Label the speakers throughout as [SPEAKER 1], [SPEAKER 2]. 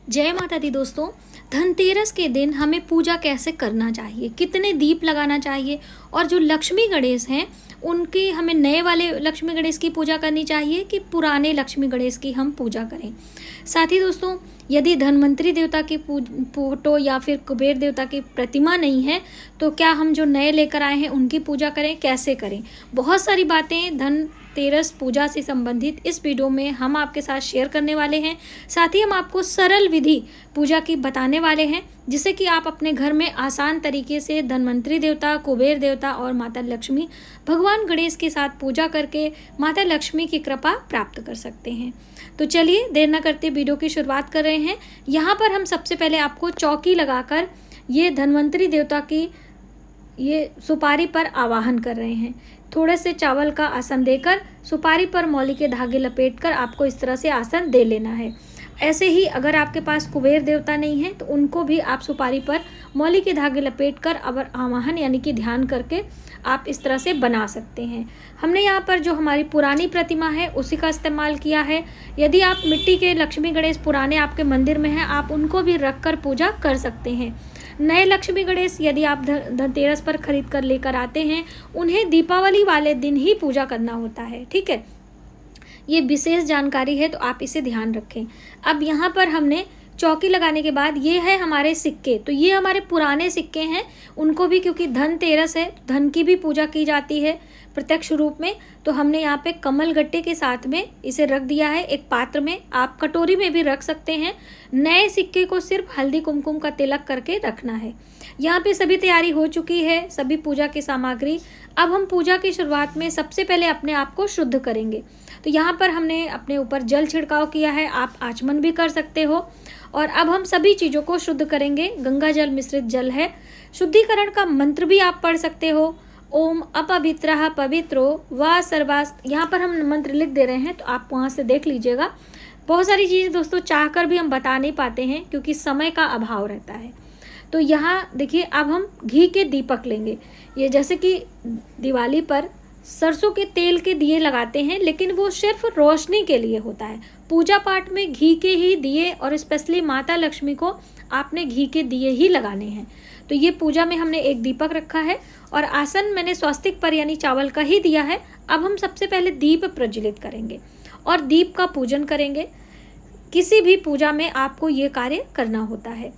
[SPEAKER 1] जय माता दी दोस्तों। धनतेरस के दिन हमें पूजा कैसे करना चाहिए, कितने दीप लगाना चाहिए और जो लक्ष्मी गणेश हैं उनकी हमें नए वाले लक्ष्मी गणेश की पूजा करनी चाहिए कि पुराने लक्ष्मी गणेश की हम पूजा करें। साथ ही दोस्तों, यदि धन्वंतरी देवता की फोटो या फिर कुबेर देवता की प्रतिमा नहीं है तो क्या हम जो नए लेकर आए हैं उनकी पूजा करें, कैसे करें। बहुत सारी बातें धनतेरस पूजा से संबंधित इस वीडियो में हम आपके साथ शेयर करने वाले हैं। साथ ही हम आपको सरल विधि पूजा की बताने वाले हैं जिससे कि आप अपने घर में आसान तरीके से धन्वंतरी देवता, कुबेर देवता और माता लक्ष्मी, भगवान गणेश के साथ पूजा करके माता लक्ष्मी की कृपा प्राप्त कर सकते हैं। तो चलिए देर न करते वीडियो की शुरुआत कर रहे हैं। यहाँ पर हम सबसे पहले आपको चौकी लगाकर ये धन्वंतरी देवता की ये सुपारी पर आवाहन कर रहे हैं। थोड़े से चावल का आसन देकर सुपारी पर मौली के धागे लपेटकर आपको इस तरह से आसन दे लेना है। ऐसे ही अगर आपके पास कुबेर देवता नहीं है तो उनको भी आप सुपारी पर मौली के धागे लपेटकर अब आवाहन यानी कि ध्यान करके आप इस तरह से बना सकते हैं। हमने यहाँ पर जो हमारी पुरानी प्रतिमा है उसी का इस्तेमाल किया है। यदि आप मिट्टी के लक्ष्मी गणेश पुराने आपके मंदिर में हैं, आप उनको भी रख कर पूजा कर सकते हैं। नए लक्ष्मी गणेश यदि आप धनतेरस पर खरीद कर लेकर आते हैं, उन्हें दीपावली वाले दिन ही पूजा करना होता है। ठीक है, ये विशेष जानकारी है तो आप इसे ध्यान रखें। अब यहाँ पर हमने चौकी लगाने के बाद ये है हमारे सिक्के, तो ये हमारे पुराने सिक्के हैं। उनको भी क्योंकि धनतेरस है, धन की भी पूजा की जाती है प्रत्यक्ष रूप में, तो हमने यहाँ पे कमल गट्टे के साथ में इसे रख दिया है एक पात्र में। आप कटोरी में भी रख सकते हैं। नए सिक्के को सिर्फ हल्दी कुमकुम का तिलक करके रखना है। यहाँ पे सभी तैयारी हो चुकी है, सभी पूजा की सामग्री। अब हम पूजा की शुरुआत में सबसे पहले अपने आप को शुद्ध करेंगे। तो यहाँ पर हमने अपने ऊपर जल छिड़काव किया है, आप आचमन भी कर सकते हो। और अब हम सभी चीज़ों को शुद्ध करेंगे। गंगा जल मिश्रित जल है। शुद्धिकरण का मंत्र भी आप पढ़ सकते हो। ओम अपवित्रः पवित्रो व सर्वास, यहाँ पर हम मंत्र लिख दे रहे हैं तो आप वहाँ से देख लीजिएगा। बहुत सारी चीज़ें दोस्तों चाहकर भी हम बता नहीं पाते हैं क्योंकि समय का अभाव रहता है। तो यहाँ देखिए, अब हम घी के दीपक लेंगे। ये जैसे कि दिवाली पर सरसों के तेल के दिए लगाते हैं, लेकिन वो सिर्फ रोशनी के लिए होता है। पूजा पाठ में घी के ही दिए और स्पेशली माता लक्ष्मी को आपने घी के दिए ही लगाने हैं। तो ये पूजा में हमने एक दीपक रखा है और आसन मैंने स्वस्तिक पर यानी चावल का ही दिया है। अब हम सबसे पहले दीप प्रज्वलित करेंगे और दीप का पूजन करेंगे। किसी भी पूजा में आपको ये कार्य करना होता है।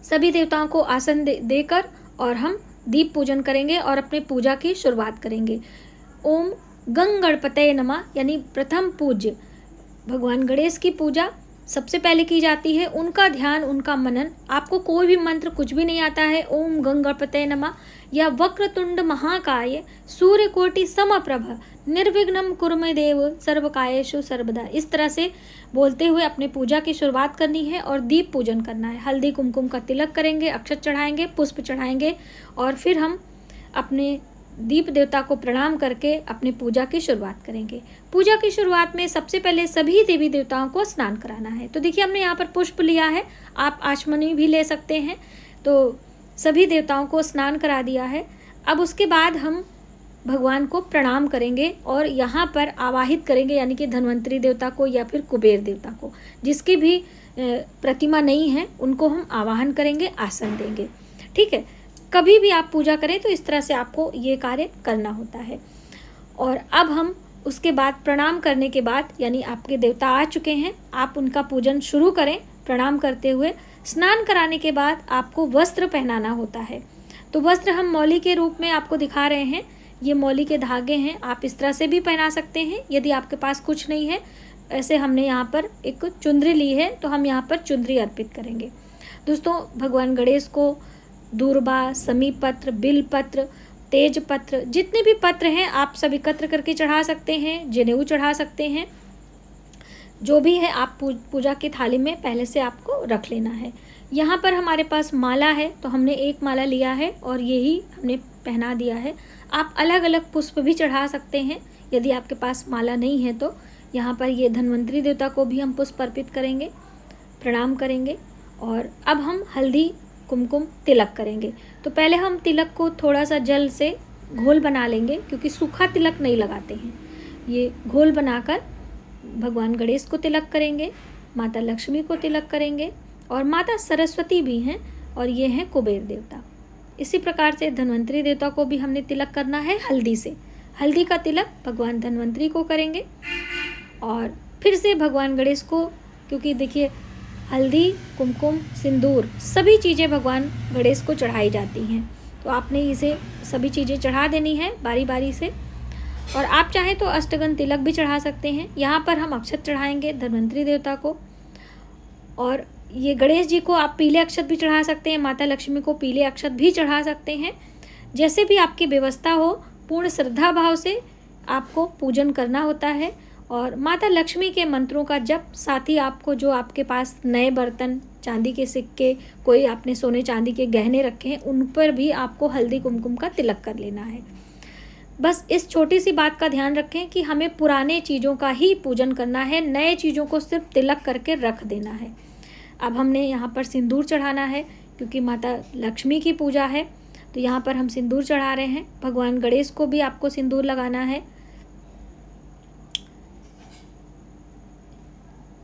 [SPEAKER 1] सभी देवताओं को आसन देकर और हम दीप पूजन करेंगे और अपने पूजा की शुरुआत करेंगे। ओम गंग गणपतये नमः, यानी प्रथम पूज्य भगवान गणेश की पूजा सबसे पहले की जाती है। उनका ध्यान, उनका मनन। आपको कोई भी मंत्र कुछ भी नहीं आता है, ओम गंग गणपतये नमः या वक्रतुंड महाकाय सूर्यकोटि समप्रभ निर्विघ्नं कुरु मे देव सर्वकायेषु सर्वदा, इस तरह से बोलते हुए अपने पूजा की शुरुआत करनी है और दीप पूजन करना है। हल्दी कुमकुम का तिलक करेंगे, अक्षत चढ़ाएंगे, पुष्प चढ़ाएंगे और फिर हम अपने दीप देवता को प्रणाम करके अपनी पूजा की शुरुआत करेंगे। पूजा की शुरुआत में सबसे पहले सभी देवी देवताओं को स्नान कराना है। तो देखिए, हमने यहाँ पर पुष्प लिया है, आप आचमनी भी ले सकते हैं। तो सभी देवताओं को स्नान करा दिया है। अब उसके बाद हम भगवान को प्रणाम करेंगे और यहाँ पर आवाहित करेंगे, यानी कि धन्वंतरी देवता को या फिर कुबेर देवता को, जिसकी भी प्रतिमा नहीं है उनको हम आवाहन करेंगे, आसन देंगे। ठीक है, कभी भी आप पूजा करें तो इस तरह से आपको ये कार्य करना होता है। और अब हम उसके बाद प्रणाम करने के बाद, यानी आपके देवता आ चुके हैं, आप उनका पूजन शुरू करें प्रणाम करते हुए। स्नान कराने के बाद आपको वस्त्र पहनाना होता है। तो वस्त्र हम मौली के रूप में आपको दिखा रहे हैं। ये मौली के धागे हैं, आप इस तरह से भी पहना सकते हैं यदि आपके पास कुछ नहीं है। ऐसे हमने यहाँ पर एक चुंदरी ली है तो हम यहाँ पर चुंदरी अर्पित करेंगे। दोस्तों, भगवान गणेश को दूर्बा, समीप पत्र, बिल पत्र, तेज पत्र, जितने भी पत्र हैं आप सब एकत्र करके चढ़ा सकते हैं। जनेऊ चढ़ा सकते हैं, जो भी है आप पूजा की थाली में पहले से आपको रख लेना है। यहाँ पर हमारे पास माला है तो हमने एक माला लिया है और यही हमने पहना दिया है। आप अलग अलग पुष्प भी चढ़ा सकते हैं यदि आपके पास माला नहीं है तो। यहाँ पर ये धन्वंतरी देवता को भी हम पुष्प अर्पित करेंगे, प्रणाम करेंगे। और अब हम हल्दी कुमकुम तिलक करेंगे। तो पहले हम तिलक को थोड़ा सा जल से घोल बना लेंगे, क्योंकि सूखा तिलक नहीं लगाते हैं। ये घोल बनाकर भगवान गणेश को तिलक करेंगे माता लक्ष्मी को तिलक करेंगे और माता सरस्वती भी हैं और ये हैं कुबेर देवता। इसी प्रकार से धन्वंतरी देवता को भी हमने तिलक करना है हल्दी से। हल्दी का तिलक भगवान धन्वंतरी को करेंगे और फिर से भगवान गणेश को, क्योंकि देखिए हल्दी, कुमकुम, सिंदूर सभी चीज़ें भगवान गणेश को चढ़ाई जाती हैं, तो आपने इसे सभी चीज़ें चढ़ा देनी है बारी बारी से। और आप चाहें तो अष्टगन तिलक भी चढ़ा सकते हैं। यहाँ पर हम अक्षत चढ़ाएंगे धन्वंतरी देवता को, और ये गणेश जी को आप पीले अक्षत भी चढ़ा सकते हैं, माता लक्ष्मी को पीले अक्षत भी चढ़ा सकते हैं। जैसे भी आपकी व्यवस्था हो, पूर्ण श्रद्धा भाव से आपको पूजन करना होता है। और माता लक्ष्मी के मंत्रों का जप, साथ ही आपको जो आपके पास नए बर्तन, चांदी के सिक्के, कोई आपने सोने चांदी के गहने रखे हैं, उन पर भी आपको हल्दी कुमकुम का तिलक कर लेना है। बस इस छोटी सी बात का ध्यान रखें कि हमें पुराने चीज़ों का ही पूजन करना है, नए चीज़ों को सिर्फ तिलक करके रख देना है। अब हमने यहाँ पर सिंदूर चढ़ाना है, क्योंकि माता लक्ष्मी की पूजा है, तो यहाँ पर हम सिंदूर चढ़ा रहे हैं। भगवान गणेश को भी आपको सिंदूर लगाना है।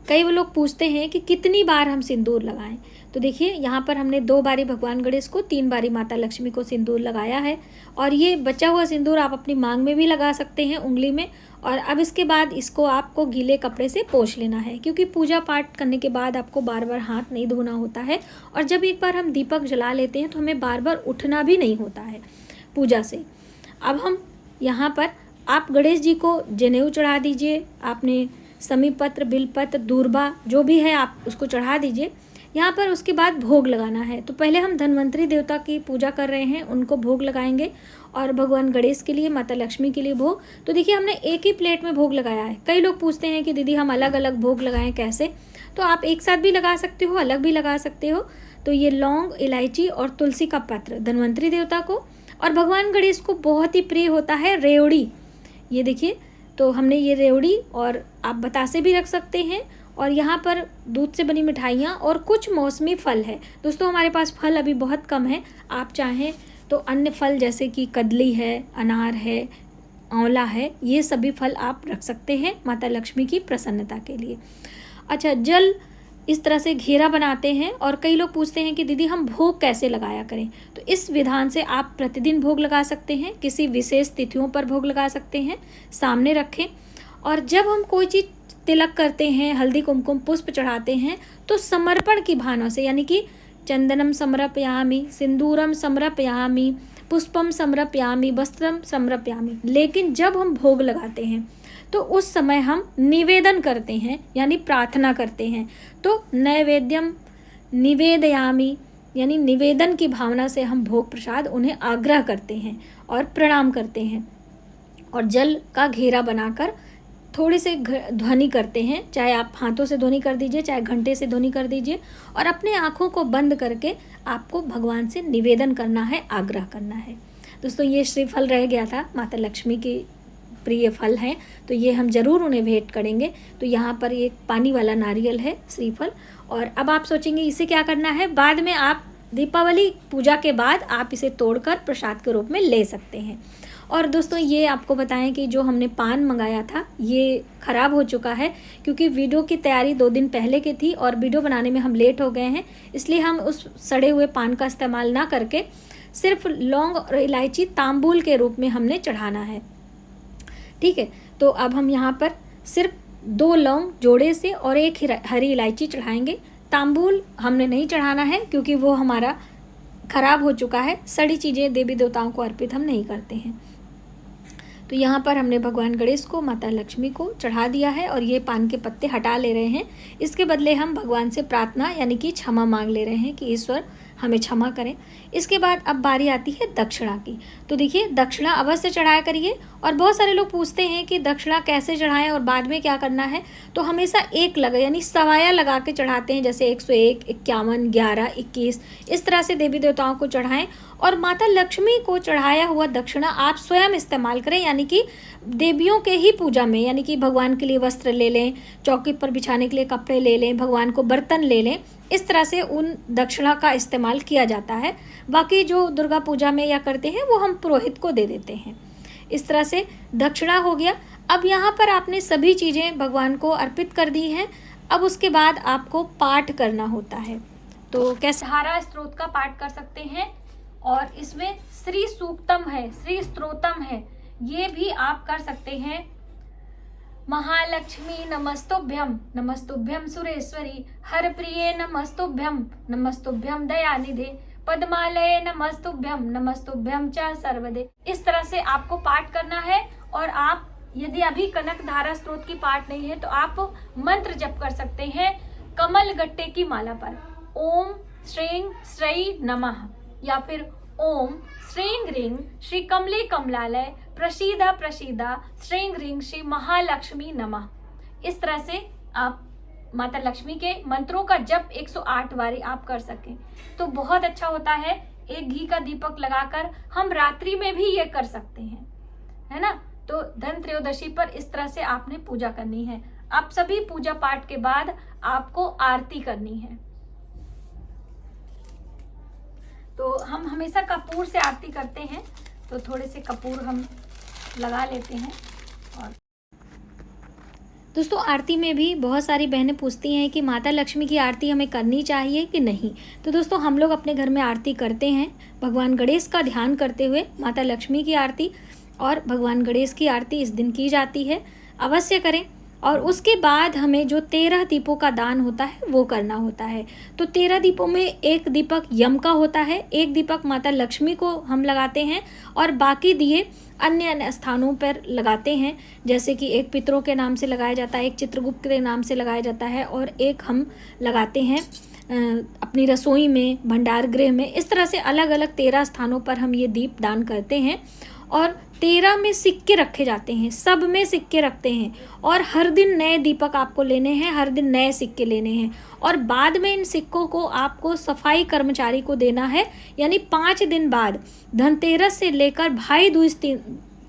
[SPEAKER 1] कई लोग पूछते हैं कि कितनी बार हम सिंदूर लगाएं, तो देखिए यहाँ पर हमने 2 बारी भगवान गणेश को, 3 बारी माता लक्ष्मी को सिंदूर लगाया है। और ये बचा हुआ सिंदूर आप अपनी मांग में भी लगा सकते हैं, उंगली में। और अब इसके बाद इसको आपको गीले कपड़े से पोंछ लेना है, क्योंकि पूजा पाठ करने के बाद आपको बार बार हाथ नहीं धोना होता है। और जब एक बार हम दीपक जला लेते हैं तो हमें बार बार उठना भी नहीं होता है पूजा से। अब हम यहाँ पर, आप गणेश जी को जनेऊ चढ़ा दीजिए, आपने समीपत्र, बिलपत्र, दूर्बा जो भी है आप उसको चढ़ा दीजिए। यहाँ पर उसके बाद भोग लगाना है। तो पहले हम धन्वंतरी देवता की पूजा कर रहे हैं, उनको भोग लगाएंगे, और भगवान गणेश के लिए, माता लक्ष्मी के लिए भोग। तो देखिए हमने एक ही प्लेट में भोग लगाया है। कई लोग पूछते हैं कि दीदी हम अलग अलग भोग लगाएं कैसे, तो आप एक साथ भी लगा सकते हो, अलग भी लगा सकते हो। तो ये लौंग, इलायची और तुलसी का पत्र धन्वंतरी देवता को, और भगवान गणेश को बहुत ही प्रिय होता है रेवड़ी। ये देखिए, तो हमने ये रेवड़ी, और आप बतासे भी रख सकते हैं, और यहाँ पर दूध से बनी मिठाइयाँ और कुछ मौसमी फल है। दोस्तों हमारे पास फल अभी बहुत कम है, आप चाहें तो अन्य फल जैसे कि कदली है, अनार है, आंवला है, ये सभी फल आप रख सकते हैं माता लक्ष्मी की प्रसन्नता के लिए। अच्छा, जल इस तरह से घेरा बनाते हैं, और कई लोग पूछते हैं कि दीदी हम भोग कैसे लगाया करें। तो इस विधान से आप प्रतिदिन भोग लगा सकते हैं, किसी विशेष तिथियों पर भोग लगा सकते हैं, सामने रखें। और जब हम कोई चीज़ तिलक करते हैं, हल्दी कुमकुम पुष्प चढ़ाते हैं, तो समर्पण की भावना से, यानी कि चंदनम समर्पयामि, सिंदूरम समर्पयामि, पुष्पम समर्पयामि, वस्त्रम समर्पयामि। लेकिन जब हम भोग लगाते हैं तो उस समय हम निवेदन करते हैं, यानी प्रार्थना करते हैं। तो नैवेद्यम निवेदयामि, यानी निवेदन की भावना से हम भोग प्रसाद उन्हें आग्रह करते हैं और प्रणाम करते हैं। और जल का घेरा बनाकर थोड़ी से ध्वनि करते हैं, चाहे आप हाथों से ध्वनि कर दीजिए, चाहे घंटे से ध्वनि कर दीजिए, और अपने आँखों को बंद करके आपको भगवान से निवेदन करना है, आग्रह करना है। दोस्तों ये श्रीफल रह गया था, माता लक्ष्मी की प्रिय फल हैं, तो ये हम ज़रूर उन्हें भेंट करेंगे। तो यहाँ पर एक पानी वाला नारियल है, श्रीफल। और अब आप सोचेंगे इसे क्या करना है, बाद में आप दीपावली पूजा के बाद आप इसे तोड़कर प्रसाद के रूप में ले सकते हैं। और दोस्तों ये आपको बताएं कि जो हमने पान मंगाया था ये ख़राब हो चुका है, क्योंकि वीडियो की तैयारी 2 दिन पहले की थी और वीडियो बनाने में हम लेट हो गए हैं, इसलिए हम उस सड़े हुए पान का इस्तेमाल ना करके सिर्फ लौंग और इलायची तांबूल के रूप में हमने चढ़ाना है। ठीक है, तो अब हम यहाँ पर सिर्फ 2 लौंग जोड़े से और 1 हरी इलायची चढ़ाएंगे। तांबूल हमने नहीं चढ़ाना है, क्योंकि वो हमारा ख़राब हो चुका है। सड़ी चीज़ें देवी देवताओं को अर्पित हम नहीं करते हैं। तो यहाँ पर हमने भगवान गणेश को, माता लक्ष्मी को चढ़ा दिया है, और ये पान के पत्ते हटा ले रहे हैं। इसके बदले हम भगवान से प्रार्थना, यानी कि क्षमा मांग ले रहे हैं कि ईश्वर हमें क्षमा करें। इसके बाद अब बारी आती है दक्षिणा की। तो देखिए दक्षिणा अवश्य चढ़ाया करिए। और बहुत सारे लोग पूछते हैं कि दक्षिणा कैसे चढ़ाएं और बाद में क्या करना है। तो हमेशा 1 लगा, यानी सवाया लगा के चढ़ाते हैं, जैसे 101, 51, 11, 21, इस तरह से देवी देवताओं को चढ़ाएं। और माता लक्ष्मी को चढ़ाया हुआ दक्षिणा आप स्वयं इस्तेमाल करें, यानी कि देवियों के ही पूजा में, यानी कि भगवान के लिए वस्त्र ले लें, चौकी पर बिछाने के लिए कपड़े ले लें, भगवान को बर्तन ले लें। इस तरह से उन दक्षिणा का इस्तेमाल किया जाता है। बाकी जो दुर्गा पूजा में या करते हैं वो हम पुरोहित को दे देते हैं। इस तरह से दक्षिणा हो गया। अब यहाँ पर आपने सभी चीज़ें भगवान को अर्पित कर दी हैं। अब उसके बाद आपको पाठ करना होता है। तो कैसे धारा स्त्रोत का पाठ कर सकते हैं, और इसमें श्री सूक्तम है, श्री स्तोत्रम है, ये भी आप कर सकते हैं। महालक्ष्मी नमस्तुभ्यम, नमस्तुभ्यम सुरेश्वरी, हर प्रिये नमस्तुभ्यम, नमस्तुभ्यम दयानिधे, पद्मालये नमस्तुभ्यम, नमस्तुभ्यम च सर्वदे। इस तरह से आपको पाठ करना है। और आप यदि अभी कनक धारा स्त्रोत की पाठ नहीं है तो आप मंत्र जप कर सकते हैं कमल गट्टे की माला पर, ओम श्रीं श्री नमः, या फिर ओम श्रीं ह्रीं श्री कमले कमलालय प्रसीदा प्रसीदा श्रीं ह्रीं श्री महालक्ष्मी नमः। इस तरह से आप माता लक्ष्मी के मंत्रों का जप 108 बारी आप कर सकें तो बहुत अच्छा होता है। एक घी का दीपक लगाकर हम रात्रि में भी ये कर सकते हैं, है ना। तो धन त्रयोदशी पर इस तरह से आपने पूजा करनी है। आप सभी पूजा पाठ के बाद आपको आरती करनी है। तो हम हमेशा कपूर से आरती करते हैं, तो थोड़े से कपूर हम लगा लेते हैं। और दोस्तों, आरती में भी बहुत सारी बहनें पूछती हैं कि माता लक्ष्मी की आरती हमें करनी चाहिए कि नहीं। तो दोस्तों, हम लोग अपने घर में आरती करते हैं भगवान गणेश का ध्यान करते हुए। माता लक्ष्मी की आरती और भगवान गणेश की आरती इस दिन की जाती है, अवश्य करें। और उसके बाद हमें जो 13 दीपों का दान होता है वो करना होता है। तो 13 दीपों में एक दीपक यम का होता है, एक दीपक माता लक्ष्मी को हम लगाते हैं, और बाकी दिए अन्य अन्य स्थानों पर लगाते हैं। जैसे कि एक पितरों के नाम से लगाया जाता है, एक चित्रगुप्त के नाम से लगाया जाता है, और एक हम लगाते हैं अपनी रसोई में, भंडार गृह में। इस तरह से अलग अलग 13 स्थानों पर हम ये दीप दान करते हैं। और 13 में सिक्के रखे जाते हैं, सब में सिक्के रखते हैं, और हर दिन नए दीपक आपको लेने हैं, हर दिन नए सिक्के लेने हैं। और बाद में इन सिक्कों को आपको सफाई कर्मचारी को देना है, यानी 5 दिन बाद धनतेरस से लेकर भाई दूज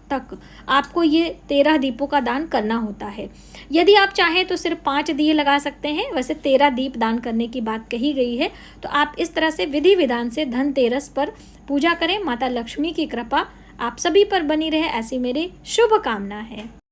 [SPEAKER 1] तक आपको ये 13 दीपों का दान करना होता है। यदि आप चाहें तो सिर्फ 5 दिए लगा सकते हैं, वैसे 13 दीप दान करने की बात कही गई है। तो आप इस तरह से विधि विधान से धनतेरस पर पूजा करें। माता लक्ष्मी की कृपा आप सभी पर बनी रहे, ऐसी मेरी शुभ कामना है।